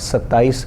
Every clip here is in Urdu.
27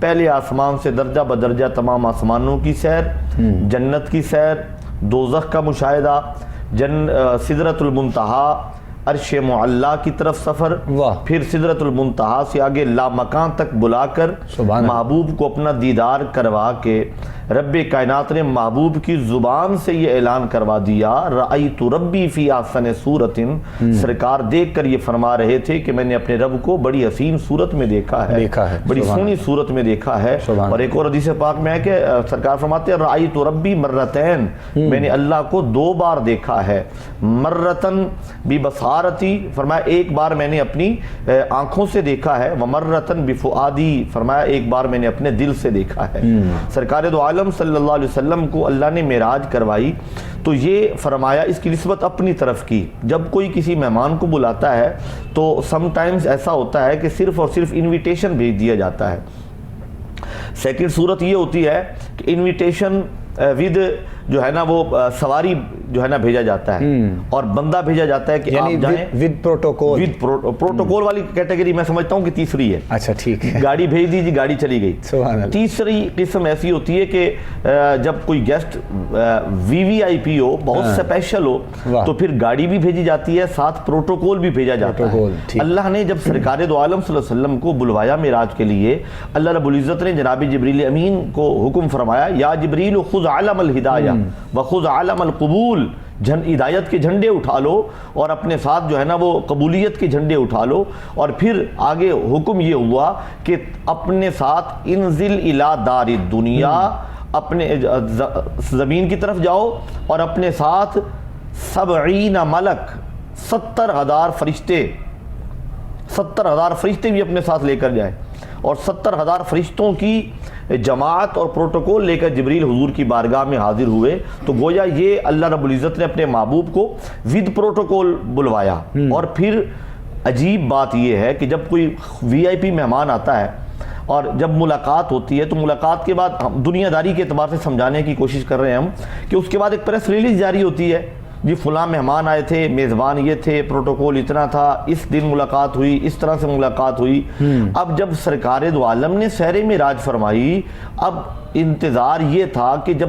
پہلے آسمان سے درجہ بدرجہ تمام آسمانوں کی سیر، جنت کی سیر، دوزخ کا مشاہدہ، سدرۃ المنتہا، عرش معلیٰ کی طرف سفر، پھر سدرۃ المنتہا سے آگے لامکان تک بلا کر محبوب کو اپنا دیدار کروا کے رب کائنات نے محبوب کی زبان سے یہ اعلان کروا دیا، رأیت ربی فی احسن صورت، سرکار دیکھ کر یہ فرما رہے تھے کہ میں نے اپنے رب کو بڑی حسین صورت میں دیکھا ہے، بڑی سونی صورت میں دیکھا ہے۔ اور ایک اور حدیث پاک میں ہے کہ سرکار فرماتے ہیں رأیت ربی مرتین، میں نے اللہ کو 2 بار دیکھا ہے، مرتن ببصارتی، فرمایا ایک بار میں نے اپنی آنکھوں سے دیکھا ہے، ومرتن بفؤادی، فرمایا ایک بار میں نے اپنے دل سے دیکھا ہے۔ سرکار دو عالم صلی اللہ علیہ وسلم کو اللہ نے معراج کروائی تو یہ فرمایا، اس کی نسبت اپنی طرف کی۔ جب کوئی کسی مہمان کو بلاتا ہے تو سم ٹائمز ایسا ہوتا ہے کہ صرف اور صرف انویٹیشن بھیج دیا جاتا ہے۔ سیکنڈ صورت یہ ہوتی ہے کہ انویٹیشن ود جو ہے نا وہ سواری جو ہے نا بھیجا جاتا ہے، اور بندہ بھیجا جاتا ہے کہ آپ جائیں ود پروٹوکول۔ ود پروٹوکول والی کیٹیگری میں سمجھتا ہوں کہ تیسری ہے۔ اچھا ٹھیک ہے، گاڑی بھیج دیجیے، گاڑی چلی گئی۔ سبحان اللہ۔ تیسری قسم ایسی ہوتی ہے کہ جب کوئی گیسٹ وی وی آئی پی ہو، بہت اسپیشل ہو، تو پھر گاڑی بھی بھیجی جاتی ہے، ساتھ پروٹوکول بھی بھیجا جاتا ہے۔ اللہ نے جب سرکار دو عالم صلی اللہ علیہ وسلم کو بلوایا معراج کے لیے، اللہ رب العزت نے جناب جبریل امین کو حکم فرمایا، یا جبریل خذ علم الہدایہ وخذ علم القبول، ہدایت کے جھنڈے اٹھا لو اور اپنے ساتھ جو ہے نا وہ قبولیت کے جھنڈے اٹھا لو۔ اور پھر آگے حکم یہ ہوا کہ اپنے ساتھ انزل الی دار الدنیا، اپنے زمین کی طرف جاؤ اور اپنے ساتھ 70 ملک، 70,000 فرشتے، 70,000 فرشتے بھی اپنے ساتھ لے کر جائے، اور 70,000 فرشتوں کی جماعت اور پروٹوکول لے کر جبریل حضور کی بارگاہ میں حاضر ہوئے۔ تو گویا یہ اللہ رب العزت نے اپنے محبوب کو ود پروٹوکول بلوایا۔ اور پھر عجیب بات یہ ہے کہ جب کوئی وی آئی پی مہمان آتا ہے اور جب ملاقات ہوتی ہے تو ملاقات کے بعد ہم دنیا داری کے اعتبار سے سمجھانے کی کوشش کر رہے ہیں ہم کہ اس کے بعد ایک پریس ریلیز جاری ہوتی ہے، جی فلاں مہمان آئے تھے، میزبان یہ تھے، پروٹوکول اتنا تھا، اس دن ملاقات ہوئی، اس طرح سے ملاقات ہوئی۔ اب جب سرکار دو عالم نے سیر معراج فرمائی، اب انتظار یہ تھا کہ جب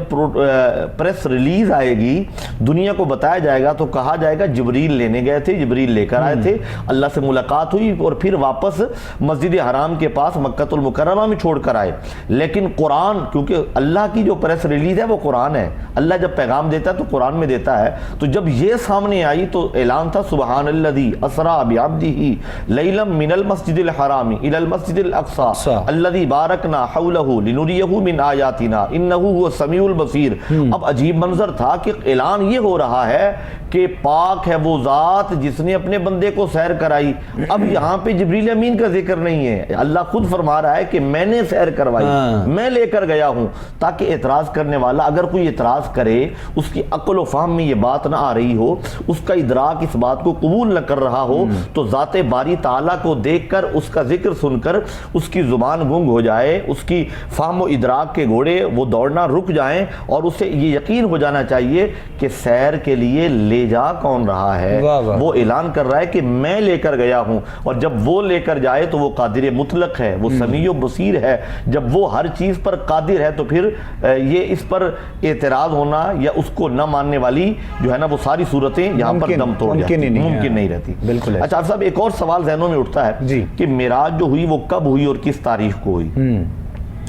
پریس ریلیز آئے گی، دنیا کو بتایا جائے گا، تو کہا جائے گا جبریل لینے گئے تھے، جبریل لے کر آئے تھے، اللہ سے ملاقات ہوئی اور پھر واپس مسجد حرام کے پاس مکہ المکرمہ میں چھوڑ کر آئے۔ لیکن قرآن، کیونکہ اللہ کی جو پریس ریلیز ہے وہ قرآن ہے، اللہ جب پیغام دیتا ہے تو قرآن میں دیتا ہے، تو جب یہ سامنے آئی تو اعلان تھا سبحان الذی اسریٰ بعبدہ لیلا من المسجد الحرام الی المسجد الاقصی الذی بارکنا حولہ لنریہ من آیاتنا انہ هو السمیع البصیر۔ اب عجیب منظر تھا کہ اعلان یہ ہو رہا ہے کہ پاک ہے وہ ذات جس نے اپنے بندے کو سیر کرائی۔ اب یہاں پہ جبریل امین کا ذکر نہیں ہے، اللہ خود فرما رہا ہے کہ میں نے سیر کروائی، میں لے کر گیا ہوں، تاکہ اعتراض کرنے والا اگر کوئی اعتراض کرے، اس کی عقل و فہم میں یہ بات نہ آ رہی ہو، اس کا ادراک اس بات کو قبول نہ کر رہا ہو، تو ذات باری تعالیٰ کو دیکھ کر، اس کا ذکر سن کر اس کی زبان گنگ ہو جائے، اس کی فہم و ادراک کے گھوڑے وہ دوڑنا رک جائیں، اور اسے یہ یقین ہو جانا چاہیے کہ سیر کے لیے لے جا کون رہا ہے۔ وہ اعلان کر رہا ہے کہ میں لے کر گیا ہوں، اور جب وہ لے کر جائے تو وہ قادر مطلق ہے، وہ سمیع و بصیر ہے۔ جب وہ ہر چیز پر قادر ہے تو پھر یہ اس پر اعتراض ہونا یا اس کو نہ ماننے والی جو ہے نا وہ ساری صورتیں یہاں پر دم توڑ جاتی ہیں، ممکن نہیں رہتی۔ بالکل۔ اچھا صاحب، ایک اور سوال ذہنوں میں اٹھتا ہے کہ معراج جو ہوئی وہ کب ہوئی اور کس تاریخ کو ہوئی؟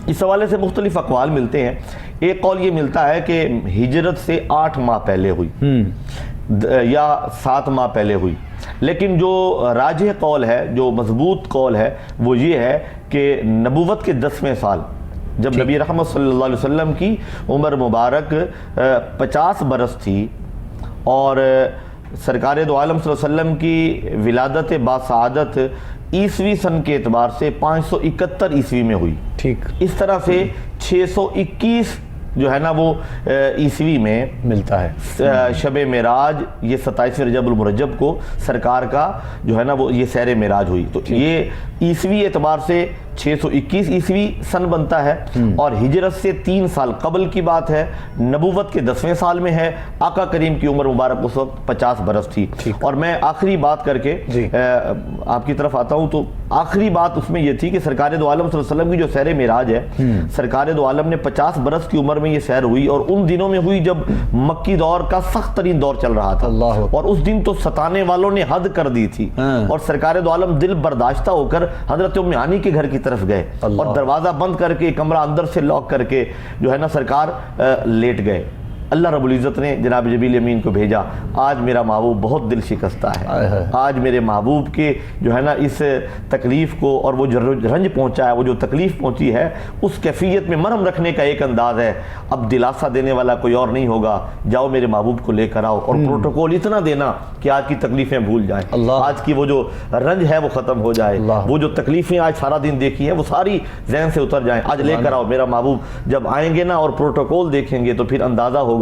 اس حوالے سے مختلف اقوال ملتے ہیں۔ ایک قول یہ ملتا ہے کہ ہجرت سے 8 ماہ پہلے ہوئی یا 7 ماہ پہلے ہوئی، لیکن جو راجح قول ہے، جو مضبوط قول ہے، وہ یہ ہے کہ نبوت کے 10ویں سال جب نبی رحمت صلی اللہ علیہ وسلم کی عمر مبارک 50 برس تھی، اور سرکار دو عالم صلی اللہ علیہ وسلم کی ولادت باسعادت عیسوی سن کے اعتبار سے 571 عیسوی میں ہوئی، ٹھیک، اس طرح سے 621 جو ہے نا وہ عیسوی میں ملتا ہے۔ شب معراج یہ 27 رجب المرجب کو سرکار کا جو ہے نا وہ یہ سیر معراج ہوئی۔ تو یہ عیسوی اعتبار سے 621 عیسوی سن بنتا ہے اور ہجرت سے 3 سال قبل کی بات ہے، نبوت کے 10ویں سال میں ہے، آقا کریم کی عمر مبارک اس وقت 50 برس تھی۔ اور میں آخری بات کر کے آپ کی طرف آتا ہوں، تو آخری بات اس میں یہ تھی کہ سرکار دو عالم صلی اللہ علیہ وسلم کی جو سیر معراج ہے، سرکار دو عالم نے 50 برس کی عمر میں یہ سیر ہوئی، اور ان دنوں میں ہوئی جب مکی دور کا سخت ترین دور چل رہا تھا، اور اس دن تو ستانے والوں نے حد کر دی تھی، اور سرکار دو عالم دل برداشتہ ہو کر حضرت ام ہانی کے گھر کی طرف گئے اور دروازہ بند کر کے کمرہ اندر سے لاک کر کے جو ہے نا سرکار لیٹ گئے۔ اللہ رب العزت نے جناب جبریل امین کو بھیجا، آج میرا محبوب بہت دل شکستہ ہے، آج میرے محبوب کے جو ہے نا اس تکلیف کو اور وہ جو رنج پہنچا ہے، وہ جو تکلیف پہنچی ہے، اس کیفیت میں مرہم رکھنے کا ایک انداز ہے، اب دلاسا دینے والا کوئی اور نہیں ہوگا، جاؤ میرے محبوب کو لے کر آؤ، اور پروٹوکول اتنا دینا کہ آج کی تکلیفیں بھول جائیں، آج کی وہ جو رنج ہے وہ ختم ہو جائے، وہ جو تکلیفیں آج سارا دن دیکھی ہیں وہ ساری ذہن سے اتر جائیں، آج لے کر آؤ میرا محبوب۔ جب آئیں گے نا اور پروٹوکول دیکھیں گے تو پھر اندازہ ہوگا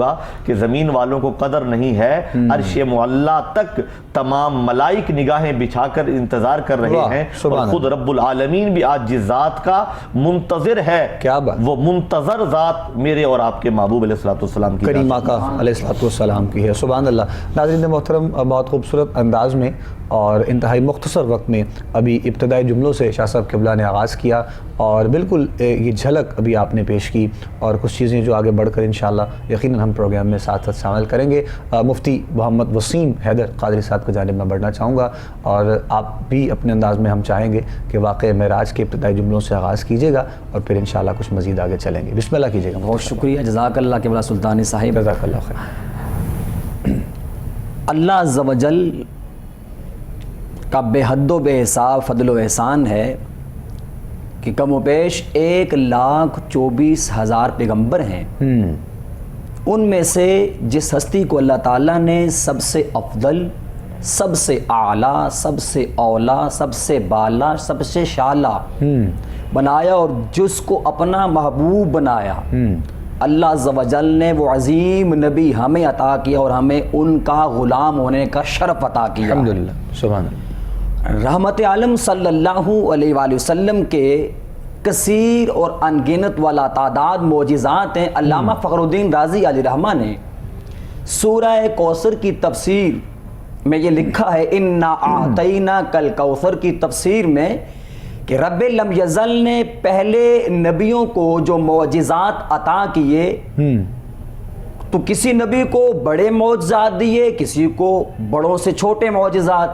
کہ زمین والوں کو قدر نہیں ہے، عرش معلا تک تمام ملائک نگاہیں بچھا کر انتظار کر رہے ہیں، اور خود رب العالمین بھی آج جس ذات کا منتظر ہے، وہ منتظر ذات میرے اور آپ کے محبوب علیہ الصلوۃ والسلام کی کریم آقا علیہ الصلوۃ والسلام کی ہے۔ سبحان اللہ۔ ناظرین محترم، بہت خوبصورت انداز میں اور انتہائی مختصر وقت میں ابھی ابتدائی جملوں سے شاہ صاحب قبلہ نے آغاز کیا، اور بالکل یہ جھلک ابھی آپ نے پیش کی، اور کچھ چیزیں جو آگے بڑھ کر انشاءاللہ یقیناً ہم پروگرام میں ساتھ ساتھ شامل کریں گے۔ مفتی محمد وسیم حیدر قادری صاحب کی جانب میں بڑھنا چاہوں گا، اور آپ بھی اپنے انداز میں ہم چاہیں گے کہ واقعہ معراج کے ابتدائی جملوں سے آغاز کیجیے گا، اور پھر انشاءاللہ کچھ مزید آگے چلیں گے۔ بسم اللہ کیجیے گا۔ بہت شکریہ، جزاک اللہ قبلہ سلطانی صاحب۔ جزاک اللہ خیر۔ اللہ عز و جل کا بے حد و بے حساب فضل و احسان ہے کہ کم و بیش 1,24,000 پیغمبر ہیں، ان میں سے جس ہستی کو اللہ تعالیٰ نے سب سے افضل، سب سے اعلیٰ، سب سے اولا، سب سے بالا، سب سے شالا بنایا، اور جس کو اپنا محبوب بنایا، اللہ عز و جل نے وہ عظیم نبی ہمیں عطا کیا، اور ہمیں ان کا غلام ہونے کا شرف عطا کیا۔ الحمدللہ، سبحان اللہ۔ رحمت عالم صلی اللہ علیہ وآلہ وسلم کے کثیر اور انگنت والا تعداد معجزات ہیں۔ علامہ فخر الدین رازی علیہ رحمہ نے سورہ کوثر کی تفسیر میں یہ لکھا ہے، اِنَّا أَعْطَيْنَاكَ الْكَوْثَرَ کی تفسیر میں، کہ رب لم یزل نے پہلے نبیوں کو جو معجزات عطا کیے، تو کسی نبی کو بڑے معجزات دیے، کسی کو بڑوں سے چھوٹے معجزات،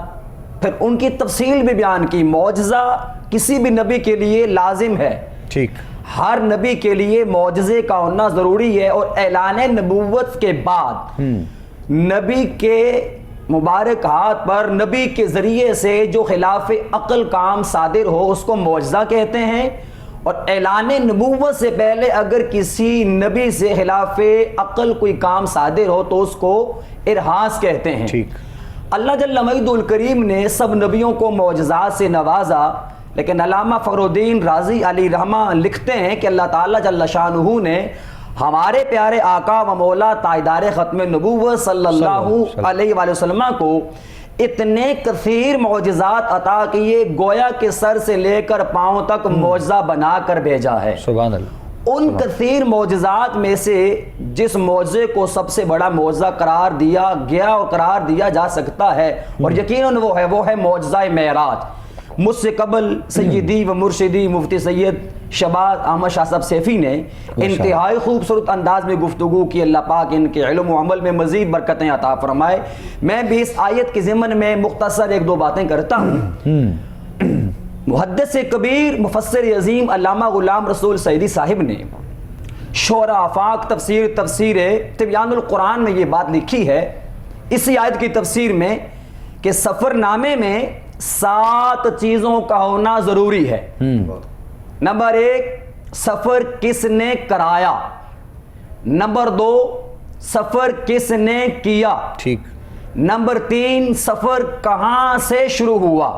پھر ان کی تفصیل بھی بیان کی۔ معجزہ کسی بھی نبی کے لیے لازم ہے، ٹھیک، ہر نبی کے لیے معجزے کا ہونا ضروری ہے، اور اعلان نبوت کے بعد نبی کے مبارک ہاتھ پر نبی کے ذریعے سے جو خلاف عقل کام صادر ہو اس کو معجزہ کہتے ہیں، اور اعلان نبوت سے پہلے اگر کسی نبی سے خلاف عقل کوئی کام صادر ہو تو اس کو ارہاس کہتے ہیں۔ ٹھیک۔ اللہ جل مجدہ الکریم نے سب نبیوں کو معجزات سے نوازا، لیکن علامہ فخر الدین رازی علیہ رحمہ لکھتے ہیں کہ اللہ تعالیٰ جل شانہ نے ہمارے پیارے آقا و مولا تاجدار ختم نبوت صلی اللہ علیہ وآلہ وسلم کو اتنے کثیر معجزات عطا کیے، گویا کہ سر سے لے کر پاؤں تک معجزہ بنا کر بھیجا ہے۔ سبحان اللہ۔ ان کثیر معجزات میں سے جس معجزے کو سب سے بڑا معجزہ قرار دیا گیا اور قرار دیا جا سکتا ہے، اور یقیناً وہ ہے معجزہ معراج۔ مجھ سے قبل سیدی و مرشدی مفتی سید شہباز احمد شاہ صاحب سیفی نے انتہائی خوبصورت انداز میں گفتگو کی، اللہ پاک ان کے علم و عمل میں مزید برکتیں عطا فرمائے۔ میں بھی اس آیت کے ضمن میں مختصر ایک دو باتیں کرتا ہوں۔ محدث کبیر مفسر عظیم علامہ غلام رسول سعیدی صاحب نے شعراء آفاق تفسیر تبیان القرآن میں یہ بات لکھی ہے اسی آیت کی تفسیر میں کہ سفر نامے میں 7 چیزوں کا ہونا ضروری ہے۔ نمبر 1، سفر کس نے کرایا۔ نمبر 2، سفر کس نے کیا۔ ٹھیک۔ نمبر 3، سفر کہاں سے شروع ہوا۔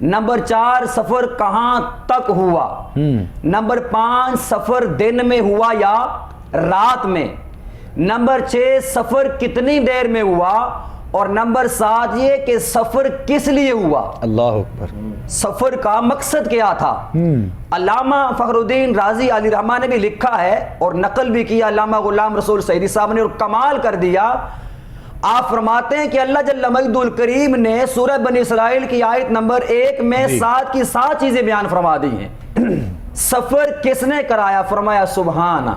نمبر 4، سفر کہاں تک ہوا۔ نمبر 5، سفر دن میں ہوا یا رات میں۔ نمبر 6، سفر کتنی دیر میں ہوا اور نمبر 7 یہ کہ سفر کس لیے ہوا، اللہ اکبر، سفر کا مقصد کیا تھا۔ علامہ فخر الدین رازی علی رحمٰن نے بھی لکھا ہے اور نقل بھی کیا علامہ غلام رسول سعیدی صاحب نے، اور کمال کر دیا۔ آپ فرماتے ہیں کہ اللہ جل مجد الکریم نے سورہ بنی اسرائیل کی آیت نمبر 1 میں 7 کی 7 چیزیں بیان فرما دی ہیں۔ سفر کس نے کرایا؟ فرمایا سبحانہ،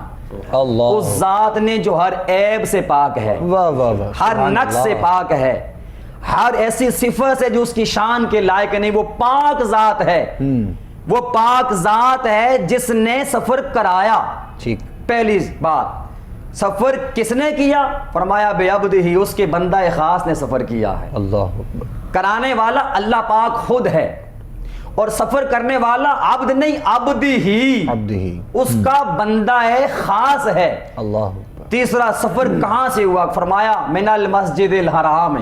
اللہ، اس ذات نے جو ہر عیب سے پاک ہے، واہ واہ واہ، ہر نقص سے پاک ہے، ہر ایسی صفت سے جو اس کی شان کے لائق نہیں، وہ پاک ذات ہے، وہ پاک ذات ہے جس نے سفر کرایا۔ ٹھیک، پہلی بات، سفر کس نے کیا؟ فرمایا بے عبد ہی، اس کے بندہ خاص نے سفر کیا ہے۔ اللہ اکبر، کرانے والا اللہ پاک خود ہے، اور سفر کرنے والا عبد نہیں، عبدی ہی، عبد ہی، اس کا بندہ خاص ہے۔ اللہ اکبر، تیسرا، سفر کہاں سے ہوا؟ فرمایا من المسجد الحرام،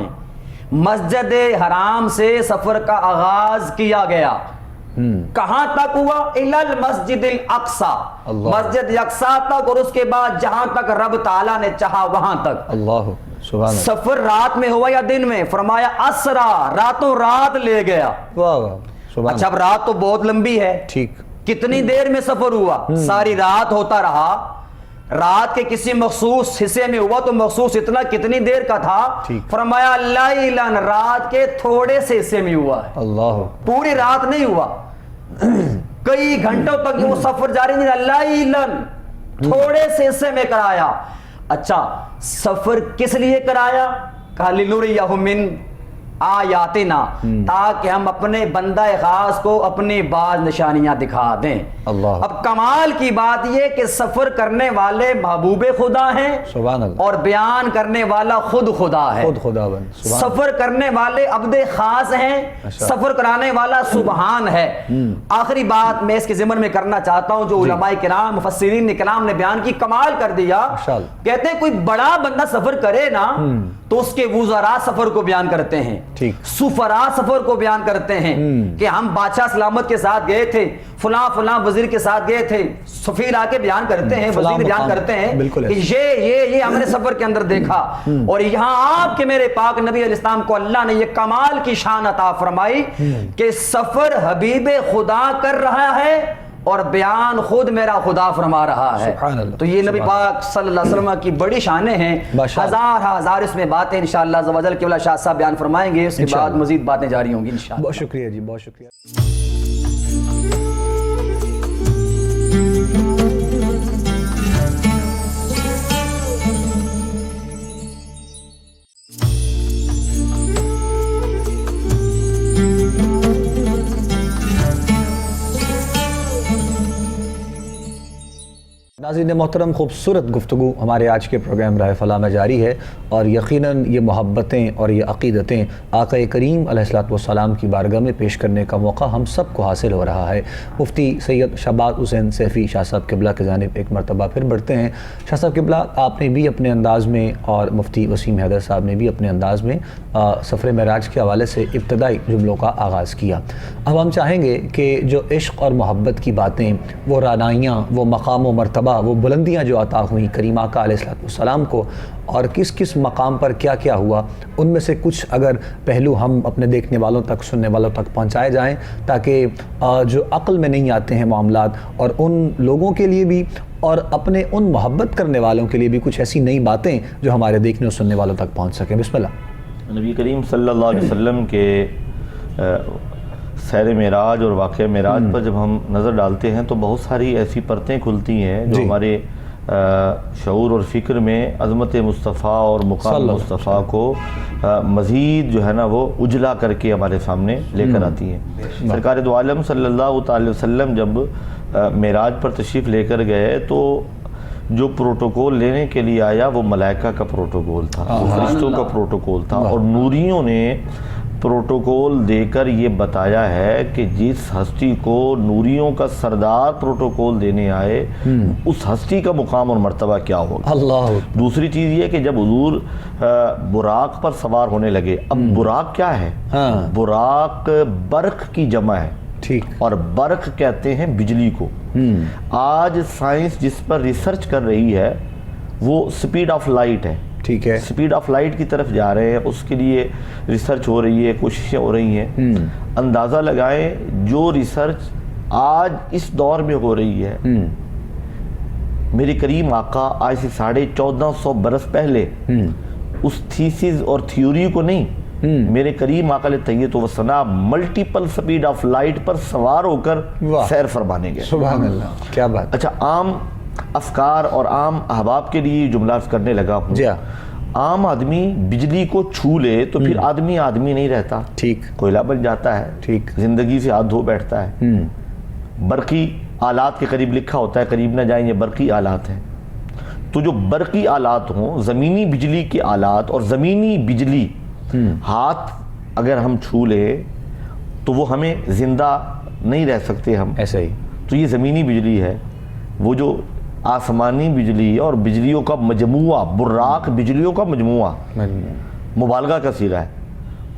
مسجد حرام سے سفر کا آغاز کیا گیا۔ کہاں تک ہوا؟ الی المسجد الاقصی، مسجد اقصی تک، اور اس کے بعد جہاں تک رب تعالیٰ نے چاہا وہاں تک۔ اللہ سبحان اللہ، سفر رات میں ہوا یا دن میں؟ فرمایا اسرا، راتوں رات لے گیا۔ واہ واہ، سبحان اچھا، اب رات تو بہت لمبی ہے، ٹھیک، کتنی دیر میں سفر ہوا؟ ساری رات ہوتا رہا، رات کے کسی مخصوص حصے میں ہوا تو مخصوص اتنا کتنی دیر کا تھا؟ فرمایا لیلن، رات کے تھوڑے سے حصے میں ہوا ہے، اللہ، پوری رات نہیں ہوا، کئی گھنٹوں تک وہ سفر جاری نہیں رہا، لیلن، تھوڑے سے حصے میں کرایا۔ اچھا، سفر کس لیے کرایا؟ کہا لنریہ من آیاتنا، تاکہ ہم اپنے بندہ خاص کو اپنی بعض نشانیاں دکھا دیں۔ اللہ، اب کمال کی بات یہ کہ سفر کرنے والے محبوب خدا ہیں، سبحان اللہ، اور بیان کرنے والا خود خدا ہے، خود خدا بن، سفر کرنے والے عبد خاص ہیں، سفر کرانے والا سبحان ہے۔ آخری بات میں اس کے ضمن میں کرنا چاہتا ہوں، جو علماء کرام مفسرین کرام نے بیان کی، کمال کر دیا۔ کہتے ہیں کوئی بڑا بندہ سفر کرے نا تو اس کے وزراء سفر کو بیان کرتے ہیں، سفراء سفر کو بیان کرتے ہیں، کہ ہم بادشاہ سلامت کے ساتھ گئے تھے، فلاں فلاں وزیر کے ساتھ گئے تھے، سفیر آ کے بیان کرتے ہیں، وزیر بیان کرتے ہیں کہ یہ ہم نے سفر کے اندر دیکھا۔ اور یہاں آپ کے میرے پاک نبی علیہ السلام کو اللہ نے یہ کمال کی شان عطا فرمائی کہ سفر حبیب خدا کر رہا ہے اور بیان خود میرا خدا فرما رہا ہے۔ تو یہ نبی پاک صلی اللہ علیہ وسلم کی بڑی شانیں ہیں، ہزار اس میں باتیں انشاءاللہ عز و جل کے شاہ صاحب بیان فرمائیں گے، اس کے بعد مزید باتیں جاری ہوں گی انشاءاللہ۔ بہت شکریہ جی، بہت شکریہ۔ ناظرین محترم، خوبصورت گفتگو ہمارے آج کے پروگرام راہ فلاح میں جاری ہے، اور یقیناً یہ محبتیں اور یہ عقیدتیں آقا کریم علیہ السلام کی بارگاہ میں پیش کرنے کا موقع ہم سب کو حاصل ہو رہا ہے۔ مفتی سید شہباز حسین سیفی شاہ صاحب قبلہ کی جانب ایک مرتبہ پھر بڑھتے ہیں۔ شاہ صاحب قبلہ، آپ نے بھی اپنے انداز میں اور مفتی وسیم حیدر صاحب نے بھی اپنے انداز میں سفر معراج کے حوالے سے ابتدائی جملوں کا آغاز کیا۔ اب ہم چاہیں گے کہ جو عشق اور محبت کی باتیں، وہ رانائیاں، وہ مقام و مرتبہ، وہ بلندیاں جو عطا ہوئیں کریم آقا علیہ السلام کو، اور کس کس مقام پر کیا کیا ہوا، ان میں سے کچھ اگر پہلو ہم اپنے دیکھنے والوں تک، سننے والوں تک پہنچائے جائیں، تاکہ جو عقل میں نہیں آتے ہیں معاملات، اور ان لوگوں کے لیے بھی اور اپنے ان محبت کرنے والوں کے لیے بھی کچھ ایسی نئی باتیں جو ہمارے دیکھنے اور سننے والوں تک پہنچ سکیں۔ بسم اللہ۔ نبی کریم صلی اللہ علیہ وسلم کے سیر معراج اور واقعہ معراج پر جب ہم نظر ڈالتے ہیں تو بہت ساری ایسی پرتیں کھلتی ہیں جو ہمارے شعور اور فکر میں عظمت مصطفیٰ اور مقام مصطفیٰ کو مزید جو ہے نا وہ اجلا کر کے ہمارے سامنے لے کر آتی ہیں۔ سرکار دو عالم صلی اللہ تعالی وسلم جب معراج پر تشریف لے کر گئے تو جو پروٹوکول لینے کے لیے آیا وہ ملائکہ کا پروٹوکول تھا، فرشتوں کا پروٹوکول تھا، اور نوریوں نے پروٹوکول دے کر یہ بتایا ہے کہ جس ہستی کو نوریوں کا سردار پروٹوکول دینے آئے اس ہستی کا مقام اور مرتبہ کیا ہوگا۔ اللہ۔ دوسری چیز یہ کہ جب حضور براق پر سوار ہونے لگے، اب براق کیا ہے؟ براق برق کی جمع ہے، اور برق کہتے ہیں بجلی کو۔ آج سائنس جس پر ریسرچ کر رہی ہے وہ سپیڈ آف لائٹ ہے، ٹھیک ہے، سپیڈ آف لائٹ کی طرف جا رہے ہیں، اس کے لیے ریسرچ ہو رہی ہے، کوششیں ہو رہی ہیں. اندازہ لگائیں جو ریسرچ آج اس دور میں ہو رہی ہے، میرے کریم آقا آج سے 1450 برس پہلے اس تھیسز اور تھیوری کو نہیں، میرے کریم آقا علیہ تحیۃ و ثنا ملٹیپل سپیڈ آف لائٹ پر سوار ہو کر سیر فرمانے گئے. سبحان اللہ، کیا بات. اچھا، عام افکار اور عام احباب کے لیے جملہ کرنے لگا ہوں. جی ہاں، عام آدمی بجلی کو چھو لے تو پھر آدمی نہیں رہتا، ٹھیک، کوئلہ بن جاتا ہے، ٹھیک، زندگی سے ہاتھ دھو بیٹھتا ہے. برقی آلات کے قریب لکھا ہوتا ہے، قریب نہ جائیں، یہ برقی آلات ہیں. تو جو برقی آلات ہوں، زمینی بجلی کے آلات اور زمینی بجلی ہاتھ اگر ہم چھو لیں تو وہ ہمیں زندہ نہیں رہ سکتے ہم. ایسے ہی. تو یہ زمینی بجلی ہے، وہ جو آسمانی بجلی اور بجلیوں کا مجموعہ، براق بجلیوں کا مجموعہ، مبالغہ کا صیغہ ہے،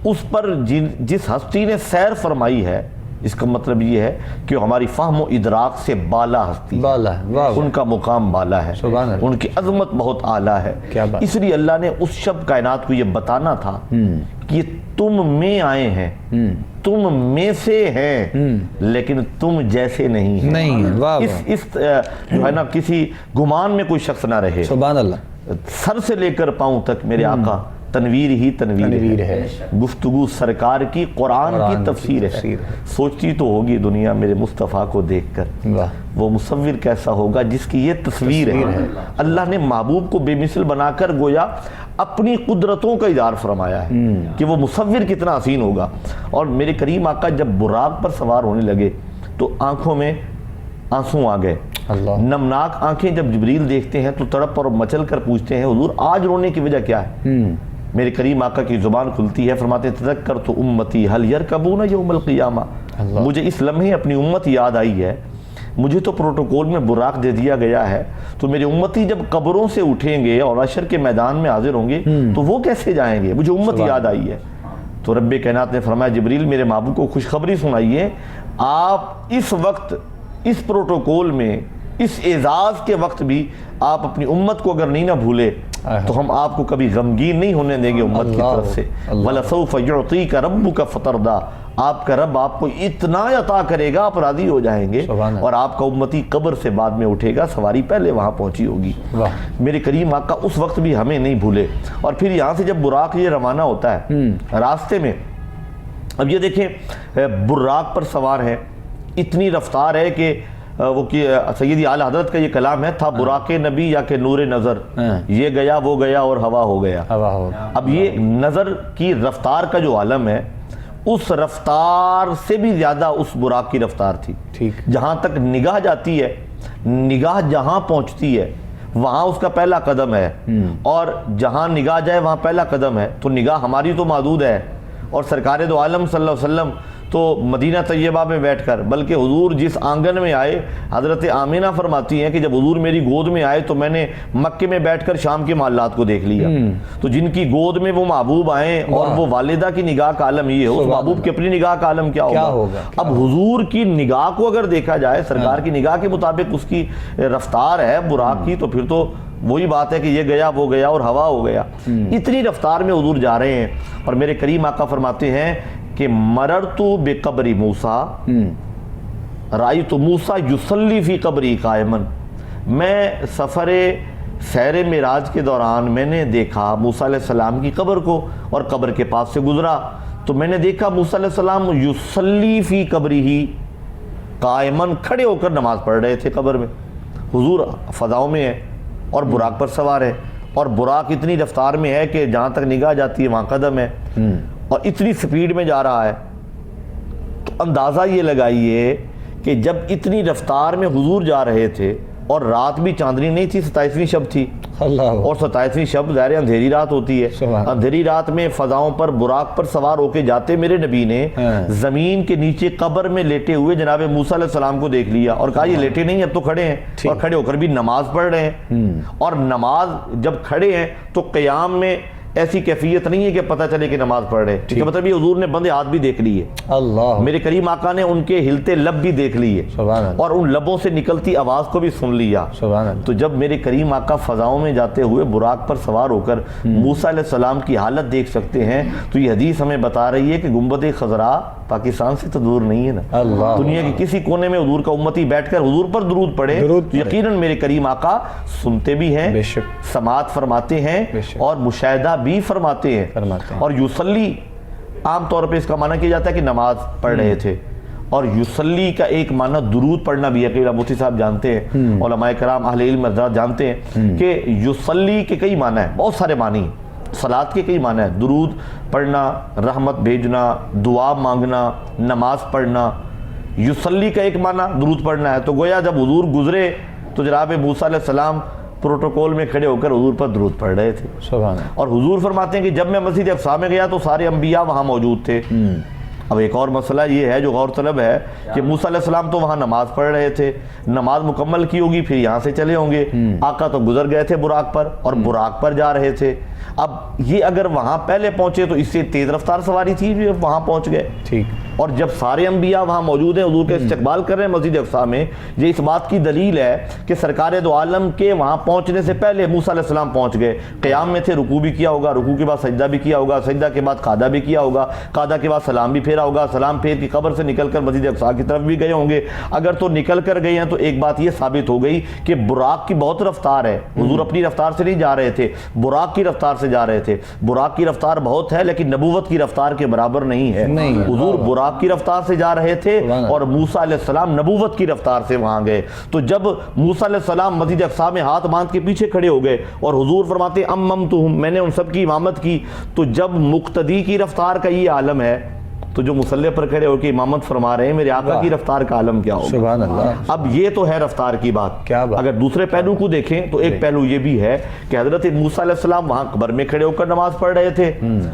اس پر جس ہستی نے سیر فرمائی ہے، اس کا مطلب یہ ہے کہ ہماری فہم و ادراک سے بالا ہستی ہے، بالا ہے. واہ، ان کا مقام بالا ہے، سبحان اللہ، ان کی عظمت بہت اعلیٰ ہے. کیا بات. اس لیے اللہ نے اس شب کائنات کو یہ بتانا تھا کہ یہ تم میں آئے ہیں، تم میں سے ہیں، لیکن تم جیسے نہیں ہیں. نہیں ہے. واہ، اس جو ہے نا، کسی گمان میں کوئی شخص نہ رہے. سبحان اللہ. سر سے لے کر پاؤں تک میرے آقا تنویر ہی تنویر ہے. گفتگو سرکار کی قرآن کی تفسیر ہے. سوچتی تو ہوگی دنیا میرے مصطفیٰ کو دیکھ کر، وہ مصور کیسا ہوگا جس کی یہ تصویر ہے. اللہ نے محبوب کو بے مثل بنا کر گویا اپنی قدرتوں کا اظہار فرمایا ہے کہ وہ مصور کتنا حسین ہوگا. اور میرے کریم آقا جب براق پر سوار ہونے لگے تو آنکھوں میں آنسو آ گئے. نمناک آنکھیں جب جبریل دیکھتے ہیں تو تڑپ اور مچل کر پوچھتے ہیں، حضور آج رونے کی وجہ کیا ہے؟ میرے کریم آقا کی زبان کھلتی ہے، فرماتے ہیں تذکرت امتی هل يركبون یوم القیامہ. مجھے اس لمحے اپنی امت یاد آئی ہے. مجھے تو پروٹوکول میں براق دے دیا گیا ہے، تو میرے امتی جب قبروں سے اٹھیں گے اور حشر کے میدان میں حاضر ہوں گے تو وہ کیسے جائیں گے؟ مجھے امت یاد آئی ہے. تو رب کائنات نے فرمایا جبریل میرے محبوب کو خوشخبری سنائیے، آپ اس وقت اس پروٹوکول میں اس اعزاز کے وقت بھی آپ اپنی امت کو اگر نہیں نہ بھولے تو ہم آپ کو کبھی غمگین نہیں ہونے دیں گے امت کی طرف سے. وَلَسَوْفَ يُعْطِيكَ رَبُّكَ فَتَرْضَىٰ. آپ کا رب آپ کو اتنا عطا کرے گا آپ راضی ہو جائیں گے، اور آپ کا امتی قبر سے بعد میں اٹھے گا، سواری پہلے وہاں پہنچی ہوگی. میرے کریم آقا اس وقت بھی ہمیں نہیں بھولے. اور پھر یہاں سے جب براق یہ روانہ ہوتا ہے راستے میں، اب یہ دیکھیں براق پر سوار ہے، اتنی رفتار ہے کہ وہ سیدی اعلیٰ حضرت کا یہ کلام ہے، تھا براق نبی یا کہ نور نظر، یہ گیا وہ گیا اور ہوا ہو گیا. اب یہ نظر کی رفتار کا جو عالم ہے، اس رفتار سے بھی زیادہ اس براق کی رفتار تھی. جہاں تک نگاہ جاتی ہے، نگاہ جہاں پہنچتی ہے وہاں اس کا پہلا قدم ہے، اور جہاں نگاہ جائے وہاں پہلا قدم ہے. تو نگاہ ہماری تو محدود ہے، اور سرکار دو عالم صلی اللہ علیہ وسلم تو مدینہ طیبہ میں بیٹھ کر، بلکہ حضور جس آنگن میں آئے، حضرت آمینہ فرماتی ہیں کہ جب حضور میری گود میں آئے تو میں نے مکے میں بیٹھ کر شام کے محلات کو دیکھ لیا. تو جن کی گود میں وہ محبوب آئیں اور وہ والدہ کی نگاہ کا عالم یہ ہے، اس محبوب کی اپنی نگاہ کا عالم کیا ہوگا؟ اب حضور کی نگاہ کو اگر دیکھا جائے، سرکار کی نگاہ کے مطابق اس کی رفتار ہے براق کی، تو پھر تو وہی بات ہے کہ یہ گیا وہ گیا اور ہوا ہو گیا. اتنی رفتار میں حضور جا رہے ہیں، اور میرے کریم آقا فرماتے ہیں کہ مررتو بقبر موسیٰ رأیت موسیٰ یصلی فی قبری قائما. میں سفر سیر معراج کے دوران میں نے دیکھا موسیٰ علیہ السلام کی قبر کو، اور قبر کے پاس سے گزرا تو میں نے دیکھا موسیٰ علیہ السلام یصلی فی قبری قائما، کھڑے ہو کر نماز پڑھ رہے تھے قبر میں. حضور فضاؤں میں ہے اور براق پر سوار ہے، اور براق اتنی رفتار میں ہے کہ جہاں تک نگاہ جاتی ہے وہاں قدم ہے، اور اتنی سپیڈ میں جا رہا ہے. تو اندازہ یہ لگائیے کہ جب اتنی رفتار میں حضور جا رہے تھے، اور رات بھی چاندنی نہیں تھی، 27ویں شب تھی، اور 27ویں شب ظاہر اندھیری رات ہوتی ہے. اندھیری رات میں فضاؤں پر براق پر سوار ہو کے جاتے میرے نبی نے زمین کے نیچے قبر میں لیٹے ہوئے جناب موسیٰ علیہ السلام کو دیکھ لیا، اور کہا یہ لیٹے نہیں، اب تو کھڑے ہیں، اور کھڑے ہو کر بھی نماز پڑھ رہے ہیں. اور نماز جب کھڑے ہیں تو قیام میں ایسی کیفیت نہیں ہے کہ پتہ چلے کہ نماز پڑھ رہے، اس کا مطلب یہ حضور نے بندے ہاتھ بھی دیکھ لیے، اللہ، میرے کریم آقا نے ان کے ہلتے لب بھی دیکھ لیے، سبحان اللہ، اور ان لبوں سے نکلتی آواز کو بھی سن لیا۔ سبحان اللہ۔ تو جب میرے کریم آقا فضاؤں میں جاتے ہوئے براق پر سوار ہو کر موسیٰ علیہ السلام کی حالت دیکھ سکتے ہیں، تو یہ حدیث ہمیں بتا رہی ہے کہ گنبد خضراء پاکستان سے تو دور نہیں ہے نا، اللہ، دنیا کے کسی کونے میں حضور کا امتی بیٹھ کر حضور پر درود پڑھے تو یقیناً میرے کریم آقا سنتے بھی ہیں، بے شک، سماعت فرماتے ہیں اور مشاہدہ بھی فرماتے ہیں۔ اور یصلی عام طور پہ اس کا معنی کیا جاتا ہے کہ نماز پڑھ رہے تھے، اور یصلی کا ایک معنی درود پڑھنا بھی ہے کہ مفتی صاحب جانتے ہیں، علماء کرام اہل علم حضرات جانتے ہیں کہ یصلی کے کئی معنی ہیں، بہت سارے معنی ہیں، صلاۃ کے کئی معنی ہیں، درود پڑھنا، رحمت بھیجنا، دعا مانگنا، نماز پڑھنا۔ یصلی کا ایک معنی درود پڑھنا ہے، تو گویا جب حضور گزرے تو جناب موسیٰ علیہ السلام پروٹوکول میں کھڑے ہو کر حضور پر درود پڑھ رہے تھے۔ سبحان اللہ۔ اور حضور فرماتے ہیں کہ جب میں مسجد اقصیٰ میں گیا تو سارے انبیاء وہاں موجود تھے۔ اب ایک اور مسئلہ یہ ہے جو غور طلب ہے کہ موسیٰ علیہ السلام تو وہاں نماز پڑھ رہے تھے، نماز مکمل کی ہوگی پھر یہاں سے چلے ہوں گے، آقا تو گزر گئے تھے براق پر اور براق پر جا رہے تھے۔ اب یہ اگر وہاں پہلے پہنچے تو اس سے تیز رفتار سواری تھی، وہاں پہنچ گئے، ٹھیک، اور جب سارے انبیاء وہاں موجود ہیں، حضور کے استقبال کر رہے ہیں مسجد اقصیٰ میں، یہ اس بات کی دلیل ہے کہ سرکار دو عالم کے وہاں پہنچنے سے پہلے موسیٰ علیہ السلام پہنچ گئے، قیام میں تھے، رکوع بھی کیا ہوگا، رکوع کے بعد سجدہ بھی کیا ہوگا، سجدہ کے بعد قعدہ بھی کیا ہوگا، قعدہ کے بعد سلام بھی پھیرا ہوگا، سلام پھیر کی قبر سے نکل کر مسجد اقصیٰ کی طرف بھی گئے ہوں گے۔ اگر تو نکل کر گئے ہیں تو ایک بات یہ ثابت ہو گئی کہ براق کی بہت رفتار ہے، حضور اپنی رفتار سے نہیں جا رہے تھے، براق کی رفتار سے جا رہے تھے۔ براق کی رفتار بہت ہے لیکن نبوت کی رفتار کے برابر نہیں ہے۔ حضور براق کی رفتار سے جا رہے تھے اور موسیٰ علیہ السلام نبوت کی رفتار سے وہاں گئے۔ تو جب موسیٰ علیہ السلام مسجد اقصیٰ میں ہاتھ باندھ کے پیچھے کھڑے ہو گئے اور حضور فرماتے ہیں اممتہم، میں نے ان سب کی امامت کی، تو جب مقتدی کی رفتار کا یہ عالم ہے تو جو مصلی پر کھڑے ہو کے امامت فرما رہے ہیں میرے آقا کی رفتار کا عالم کیا ہوگا؟ سبحان اللہ۔ اب یہ تو ہے رفتار کی بات، اگر دوسرے پہلو کو دیکھیں تو ایک پہلو یہ بھی ہے کہ حضرت موسیٰ علیہ السلام وہاں قبر میں کھڑے ہو کر نماز پڑھ رہے تھے،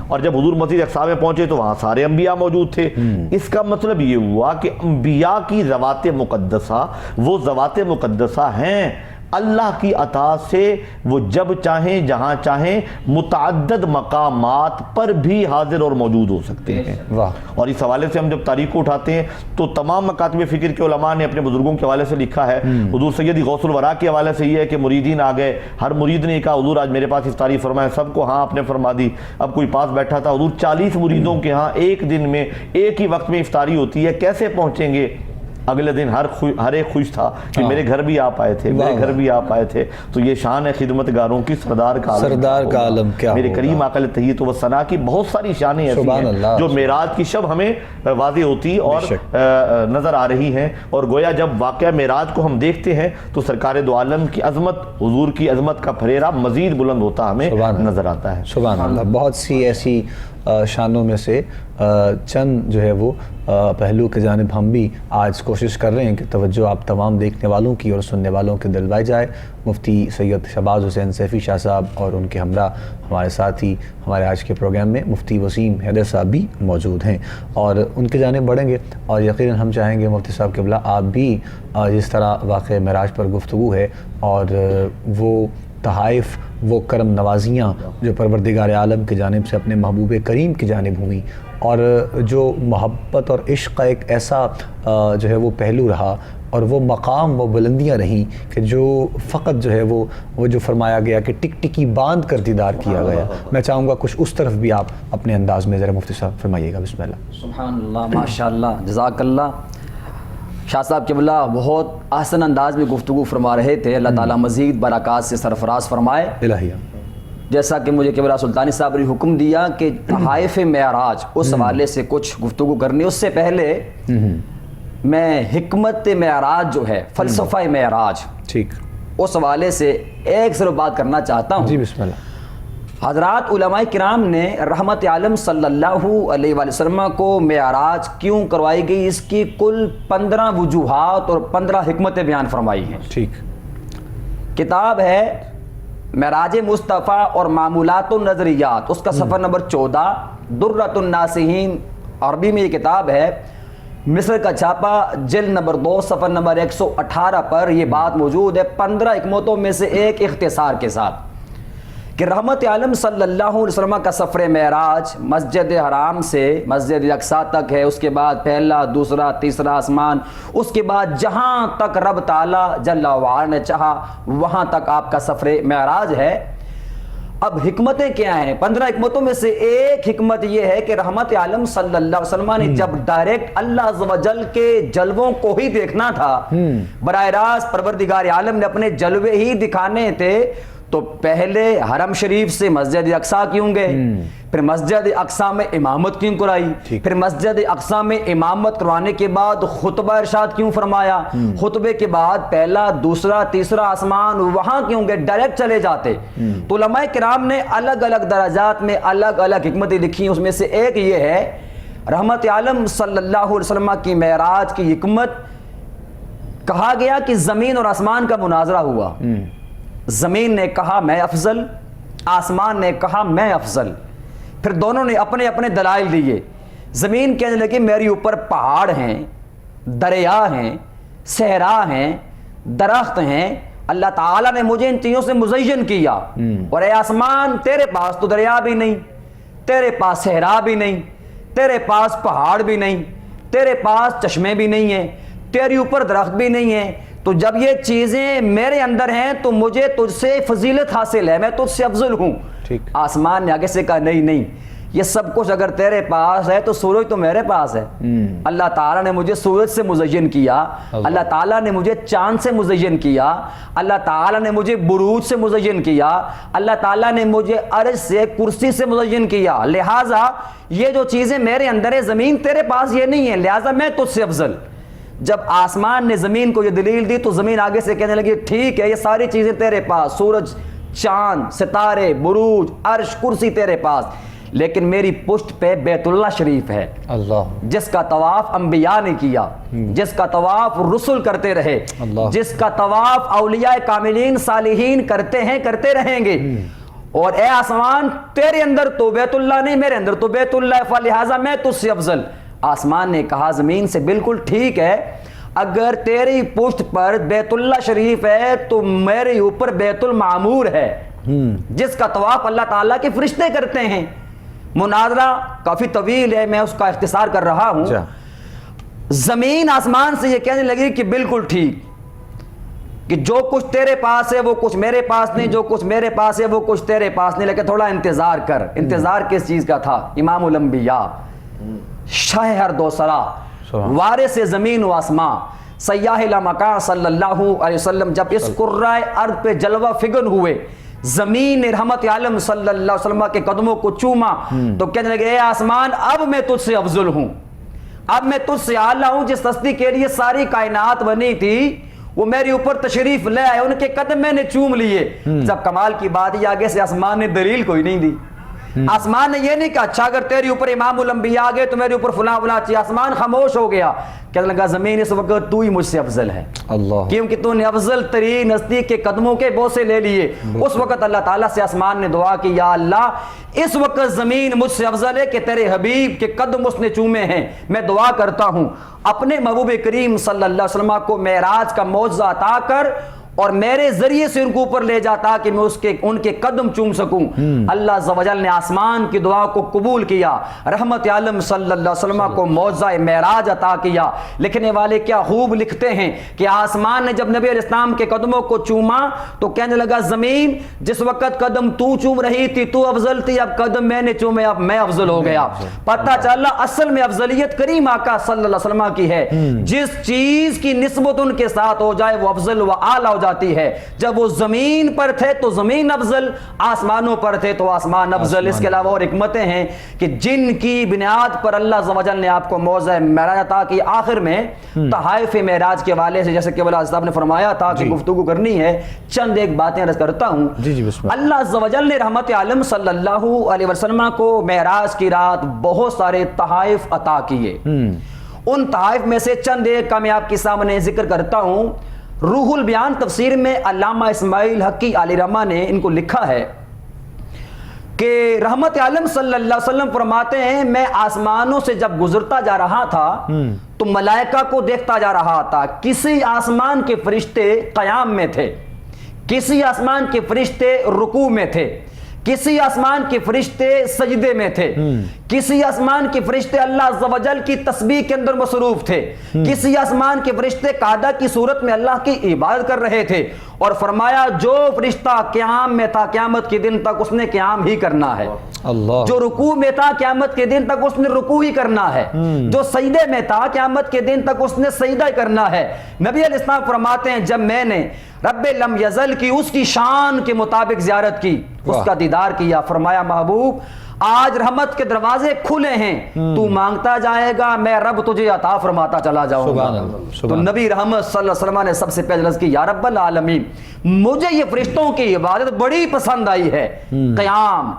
اور جب حضور مسجد اقصیٰ میں پہنچے تو وہاں سارے انبیاء موجود تھے۔ اس کا مطلب یہ ہوا کہ انبیاء کی ذوات مقدسہ وہ ذوات مقدسہ ہیں اللہ کی عطا سے، وہ جب چاہیں جہاں چاہیں متعدد مقامات پر بھی حاضر اور موجود ہو سکتے ہیں۔ اور اس حوالے سے ہم جب تاریخ کو اٹھاتے ہیں تو تمام مکاتب فکر کے علماء نے اپنے بزرگوں کے حوالے سے لکھا ہے۔ حضور سیدی غوث الورا کے حوالے سے یہ ہے کہ مریدین آ گئے، ہر مرید نے کہا حضور آج میرے پاس افطاری فرمائیں، سب کو ہاں آپ نے فرما دی۔ اب کوئی پاس بیٹھا تھا، حضور 40 مریدوں کے ہاں ایک دن میں ایک ہی وقت میں افطاری ہوتی ہے، کیسے پہنچیں گے؟ اگلے دن ہر ایک خوش تھا کہ میرے گھر بھی آپ آئے تھے، میرے گھر بھی آپ آئے تھے۔ تو یہ شان ہے خدمت گاروں کی، سردار کا عالم کیا، میرے کریم آقا علیہ تحیت و ثنا کی بہت ساری شانیں ایسی ہیں جو معراج کی شب ہمیں واضح ہوتی اور نظر آ رہی ہیں۔ اور گویا جب واقعہ معراج کو ہم دیکھتے ہیں تو سرکار دو عالم کی عظمت، حضور کی عظمت کا پھریرا مزید بلند ہوتا ہمیں نظر آتا ہے۔ سبحان اللہ۔ بہت سی ایسی شانوں میں سے چند جو ہے وہ پہلو کی جانب ہم بھی آج کوشش کر رہے ہیں کہ توجہ آپ تمام دیکھنے والوں کی اور سننے والوں کے دلوائی جائے۔ مفتی سید شہباز حسین سیفی شاہ صاحب اور ان کے ہمراہ ہمارے ساتھی ہمارے آج کے پروگرام میں مفتی وسیم حیدر صاحب بھی موجود ہیں، اور ان کے جانب بڑھیں گے، اور یقیناً ہم چاہیں گے مفتی صاحب قبلہ آپ بھی جس طرح واقع معراج پر گفتگو ہے اور وہ تحائف، وہ کرم نوازیاں جو پروردگار عالم کی جانب سے اپنے محبوب کریم کی جانب ہوئیں، اور جو محبت اور عشق کا ایک ایسا جو ہے وہ پہلو رہا، اور وہ مقام، وہ بلندیاں رہیں کہ جو فقط جو ہے وہ جو فرمایا گیا کہ ٹک ٹکی باندھ کر دیدار کیا گیا۔ میں چاہوں گا کچھ اس طرف بھی آپ اپنے انداز میں ذرا مفتی صاحب فرمائیے گا۔ بسم اللہ۔ سبحان اللہ، ماشاء اللہ، جزاک اللہ۔ شاہ صاحب قبلہ بہت احسن انداز میں گفتگو فرما رہے تھے، اللہ تعالیٰ مزید برکات سے سرفراز فرمائے۔ الہیہ۔ جیسا کہ مجھے قبلہ سلطانی صاحب نے حکم دیا کہ تحائف معراج اس حوالے سے کچھ گفتگو کرنی، اس سے پہلے میں حکمت معراج جو ہے، فلسفہ معراج، ٹھیک، اس حوالے سے ایک صرف بات کرنا چاہتا ہوں۔ جی بسم اللہ۔ حضرات علماء کرام نے رحمت عالم صلی اللہ علیہ وآلہ وسلم کو معراج کیوں کروائی گئی، اس کی کل 15 وجوہات اور 15 حکمتیں بیان فرمائی ہیں۔ ٹھیک، کتاب ہے معراج مصطفیٰ اور معمولات النظریات، اس کا صفحہ نمبر 14، درۃ الناصحین، عربی میں یہ کتاب ہے، مصر کا چھاپا، جلد نمبر 2، صفحہ نمبر 118 پر یہ بات موجود ہے 15 حکمتوں میں سے ایک اختصار کے ساتھ کہ رحمت عالم صلی اللہ علیہ وسلم کا سفر معراج مسجد حرام سے مسجد اقصیٰ تک ہے، اس کے بعد پہلا دوسرا تیسرا آسمان، اس کے بعد جہاں تک رب تعالیٰ جل وعلا نے چاہا وہاں تک آپ کا سفر معراج ہے۔ اب حکمتیں کیا ہیں؟ 15 حکمتوں میں سے ایک حکمت یہ ہے کہ رحمت عالم صلی اللہ علیہ وسلم نے جب ڈائریکٹ اللہ عز و جل کے جلووں کو ہی دیکھنا تھا، براہ راست پروردگار عالم نے اپنے جلوے ہی دکھانے تھے، تو پہلے حرم شریف سے مسجد اقصیٰ کیوں گئے، پھر مسجد اقصیٰ میں امامت کیوں کرائی، پھر مسجد اقصیٰ میں امامت کروانے کے بعد خطبہ ارشاد کیوں فرمایا، خطبے کے بعد پہلا دوسرا تیسرا آسمان وہاں کیوں گئے، ڈائریکٹ چلے جاتے۔ تو علماء کرام نے الگ الگ درجات میں الگ الگ حکمتیں لکھی ہیں، اس میں سے ایک یہ ہے رحمت عالم صلی اللہ علیہ وسلم کی معراج کی حکمت۔ کہا گیا کہ زمین اور آسمان کا مناظرہ ہوا، زمین نے کہا میں افضل، آسمان نے کہا میں افضل، پھر دونوں نے اپنے اپنے دلائل دیے۔ زمین کہنے لگی میری اوپر پہاڑ ہیں، دریا ہیں، صحرا ہیں، درخت ہیں، اللہ تعالیٰ نے مجھے ان چیزوں سے مزین کیا، اور اے آسمان تیرے پاس تو دریا بھی نہیں، تیرے پاس صحرا بھی نہیں، تیرے پاس پہاڑ بھی نہیں، تیرے پاس چشمے بھی نہیں ہیں، تیرے اوپر درخت بھی نہیں ہیں، تو جب یہ چیزیں میرے اندر ہیں تو مجھے تجھ سے فضیلت حاصل ہے، میں تجھ سے افضل ہوں۔ آسمان نے آگے سے کہا نہیں نہیں، یہ سب کچھ اگر تیرے پاس ہے تو سورج تو میرے پاس ہے، اللہ تعالیٰ نے مجھے سورج سے مزین کیا، اللہ تعالیٰ نے مجھے چاند سے مزین کیا، اللہ تعالیٰ نے مجھے بروج سے مزین کیا، اللہ تعالیٰ نے مجھے عرش سے کرسی سے مزین کیا، لہٰذا یہ جو چیزیں میرے اندر ہے، زمین تیرے پاس یہ نہیں ہے، لہٰذا میں تجھ سے افضل۔ جب آسمان نے زمین کو یہ دلیل دی تو زمین آگے سے کہنے لگی ٹھیک ہے یہ ساری چیزیں تیرے پاس، سورج چاند ستارے بروج عرش کرسی تیرے پاس، لیکن میری پشت پہ بیت اللہ شریف ہے، اللہ جس کا طواف انبیاء نے کیا، جس کا طواف رسل کرتے رہے، جس کا طواف اولیاء کاملین صالحین کرتے ہیں کرتے رہیں گے۔ اور اے آسمان تیرے اندر تو بیت اللہ نہیں، میرے اندر تو بیت اللہ ہے، فلہذا میں تجھ سے افضل۔ آسمان نے کہا زمین سے بالکل ٹھیک ہے، اگر تیری پشت پر بیت اللہ شریف ہے تو میرے اوپر بیت المعمور ہے، جس کا طواف اللہ تعالیٰ کے فرشتے کرتے ہیں۔ مناظرہ کافی طویل ہے، میں اس کا اختصار کر رہا ہوں۔ زمین آسمان سے یہ کہنے لگی کہ بالکل ٹھیک، کہ جو کچھ تیرے پاس ہے وہ کچھ میرے پاس نہیں، جو کچھ میرے پاس ہے وہ کچھ تیرے پاس نہیں، لیکن تھوڑا انتظار کر۔ انتظار کس چیز کا تھا؟ امام الانبیاء، شاہ ہر دو سرا، وارث زمین و آسمان، سیاح لامکان صلی اللہ علیہ وسلم جب اس قرائے ارض پہ جلوہ فگن ہوئے، زمین نے رحمت عالم صلی اللہ علیہ وسلم کے قدموں کو چوما تو کہنے لگے اے آسمان اب میں تجھ سے افضل ہوں، اب میں تجھ سے اعلیٰ ہوں، جس ہستی کے لیے ساری کائنات بنی تھی وہ میرے اوپر تشریف لے آئے، ان کے قدم میں نے چوم لیے۔ جب کمال کی بات یہ آگے سے آسمان نے دلیل کوئی نہیں دی، آسمان نے یہ نہیں کہا اچھا اگر تیرے اوپر امام الانبیاء آ گئے تو میرے اوپر فلاں فلاں چاہیے، آسمان خاموش ہو گیا، کہنے لگا زمین اس وقت تو ہی مجھ سے افضل ہے، اللہ کیونکہ تو نے افضل ترین ہستی کے قدموں کے بوسے لے لیے۔ اس وقت اللہ تعالیٰ سے آسمان نے دعا کی یا اللہ اس وقت زمین مجھ سے افضل ہے کہ تیرے حبیب کے قدم اس نے چومے ہیں، میں دعا کرتا ہوں اپنے محبوب کریم صلی اللہ علیہ وسلم کو معراج کا معجزہ عطا کر اور میرے ذریعے سے ان کو اوپر لے جاتا کہ میں ان کے قدم چوم سکوں۔ اللہ عز و جل نے آسمان کی دعا کو قبول کیا، رحمت عالم صلی اللہ علیہ وسلم کو معجزہ معراج عطا کیا۔ لکھنے والے کیا خوب لکھتے ہیں کہ آسمان نے جب نبی علیہ السلام کے قدموں کو چوما تو کہنے لگا زمین جس وقت قدم تو چوم رہی تھی تو افضل تھی، اب قدم میں نے چومے اب میں افضل ہو گیا۔ پتہ چلا اصل میں افضلیت کریم آقا صلی اللہ علیہ وسلم کی ہے، جس چیز کی نسبت ان کے ساتھ ہو جائے وہ افضل و اعلیٰ ہو جائے ہے۔ جب وہ زمین پر تھے تو زمین افضل، آسمانوں پر تھے تو آسمان افضل۔ اس کے علاوہ اور حکمتیں ہیں کہ جن کی بنیاد پر اللہ عز و جل نے آپ کو معجزہ معراج عطا کی۔ آخر میں تحائف معراج کے حوالے سے جیسے کہ صاحب نے فرمایا تھا کہ گفتگو کرنی ہے، چند ایک باتیں عرض کرتا ہوں۔ اللہ عز و جل نے رحمت عالم صلی اللہ علیہ وسلم کو معراج کی رات بہت سارے تحائف عطا کیے۔ ان تحائف میں سے چند ایک کا میں آپ کے سامنے ذکر کرتا ہوں۔ روح البیان تفسیر میں علامہ اسماعیل حقی علیہ رحمہ نے ان کو لکھا ہے کہ رحمت عالم صلی اللہ علیہ وسلم فرماتے ہیں میں آسمانوں سے جب گزرتا جا رہا تھا تو ملائکہ کو دیکھتا جا رہا تھا، کسی آسمان کے فرشتے قیام میں تھے، کسی آسمان کے فرشتے رکوع میں تھے، کسی آسمان کے فرشتے سجدے میں تھے، کسی آسمان کے فرشتے اللہ عز و جل کی تسبیح کے اندر مصروف تھے، کسی آسمان کے فرشتے قعدہ کی صورت میں اللہ کی عبادت کر رہے تھے، اور فرمایا جو فرشتہ قیام میں تھا قیامت کے دن تک اس نے قیام ہی کرنا ہے، اللہ جو رکوع میں تھا قیامت کے دن تک اس نے رکوع ہی کرنا ہے، جو سجدے میں تھا قیامت کے دن تک اس نے سجدہ ہی کرنا ہے۔ نبی علیہ السلام فرماتے ہیں جب میں نے رب لم یزل کی اس کی شان کے مطابق زیارت کی، اس کا دیدار کیا، فرمایا محبوب آج رحمت کے دروازے کھلے ہیں، تو مانگتا جائے گا میں رب تجھے عطا فرماتا چلا جاؤں گا۔ تو نبی رحمت صلی اللہ علیہ وسلم نے سب سے پہلے عرض کی یا رب العالمین مجھے یہ فرشتوں کی عبادت بڑی پسند آئی ہے، قیام،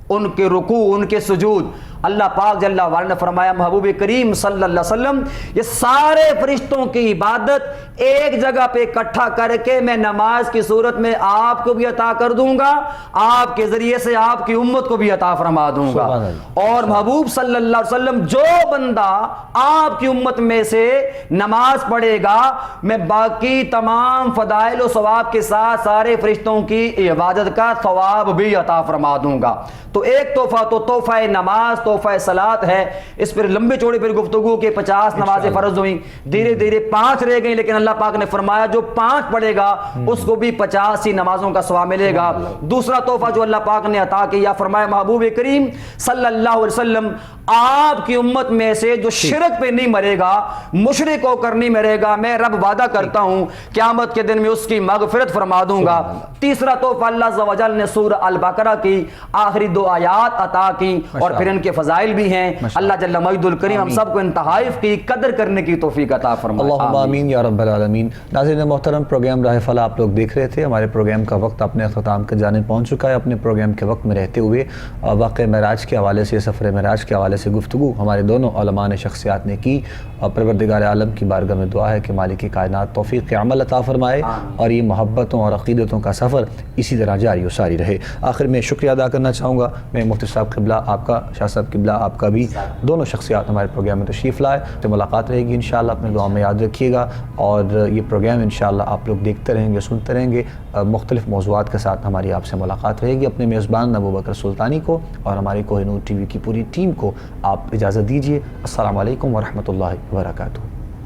ان کے رکوع، ان کے سجود۔ اللہ پاک جل وعلا نے فرمایا محبوب کریم صلی اللہ علیہ وسلم یہ سارے فرشتوں کی عبادت ایک جگہ پہ اکٹھا کر کے میں نماز کی صورت میں آپ کو بھی عطا کر دوں گا، آپ کے ذریعے سے آپ کی امت کو بھی عطا فرما دوں گا۔ اور محبوب صلی اللہ علیہ وسلم جو بندہ آپ کی امت میں سے نماز پڑھے گا میں باقی تمام فضائل و ثواب کے ساتھ سارے فرشتوں کی عبادت کا ثواب بھی عطا فرما دوں گا۔ تو ایک تحفہ تو تحفہ نماز، تحفہ صلاۃ ہے، اس پر لمبی چوڑی پر گفتگو کے 50 نمازیں فرض ہوئیں، دھیرے دھیرے 5 رہ گئیں، لیکن اللہ پاک نے فرمایا جو 5 پڑھے گا اس کو بھی 50 ہی نمازوں کا ثواب ملے گا۔ دوسرا تحفہ جو اللہ پاک نے عطا کیا، فرمایا محبوب کریم صلی اللہ علیہ وسلم آپ کی امت میں سے جو شرک پہ نہیں مرے گا، مشرک ہو کر نہیں مرے گا، میں رب وعدہ کرتا ہوں قیامت کے دن میں اس کی مغفرت فرما دوں گا۔ تیسرا تحفہ اللہ عز و جل نے سورہ البقرہ کی آخری 2 آیات عطا کی، اور پھر ان کے فضائل بھی ہیں۔ اللہ جل مجد الکریم ہم سب کو ان تحائف کی قدر کرنے کی توفیق عطا فرمائے، اللہم آمین یا رب العالمین۔ ناظرین محترم، پروگرام راہ فلاح آپ لوگ دیکھ رہے تھے، ہمارے پروگرام کا وقت اپنے اختتام کی جانب پہنچ چکا ہے۔ اپنے پروگرام کے وقت میں رہتے ہوئے واقعہ معراج کے حوالے سے، سفر معراج کے حوالے سے گفتگو ہمارے دونوں علماء نے شخصیات نے کی، اور پروردگار عالم کی بارگاہ میں دعا ہے کہ مالک کائنات توفیق عمل عطا فرمائے، اور یہ محبتوں اور عقیدتوں کا سفر اسی طرح جاری و ساری رہے۔ آخر میں شکریہ ادا کرنا چاہوں گا میں مفتی صاحب قبلہ آپ کا، شاہ صاحب قبلہ آپ کا بھی، دونوں شخصیات ہمارے پروگرام میں تشریف لائے، تو ملاقات رہے گی انشاءاللہ، اپنے دعا میں یاد رکھیے گا، اور یہ پروگرام انشاءاللہ آپ لوگ دیکھتے رہیں گے، سنتے رہیں گے، مختلف موضوعات کے ساتھ ہماری آپ سے ملاقات رہے گی۔ اپنے میزبان ابوبکر سلطانی کو اور ہماری کوہ نور ٹی وی کی پوری ٹیم کو آپ اجازت دیجیے۔ السلام علیکم ورحمۃ اللہ وبرکاتہ۔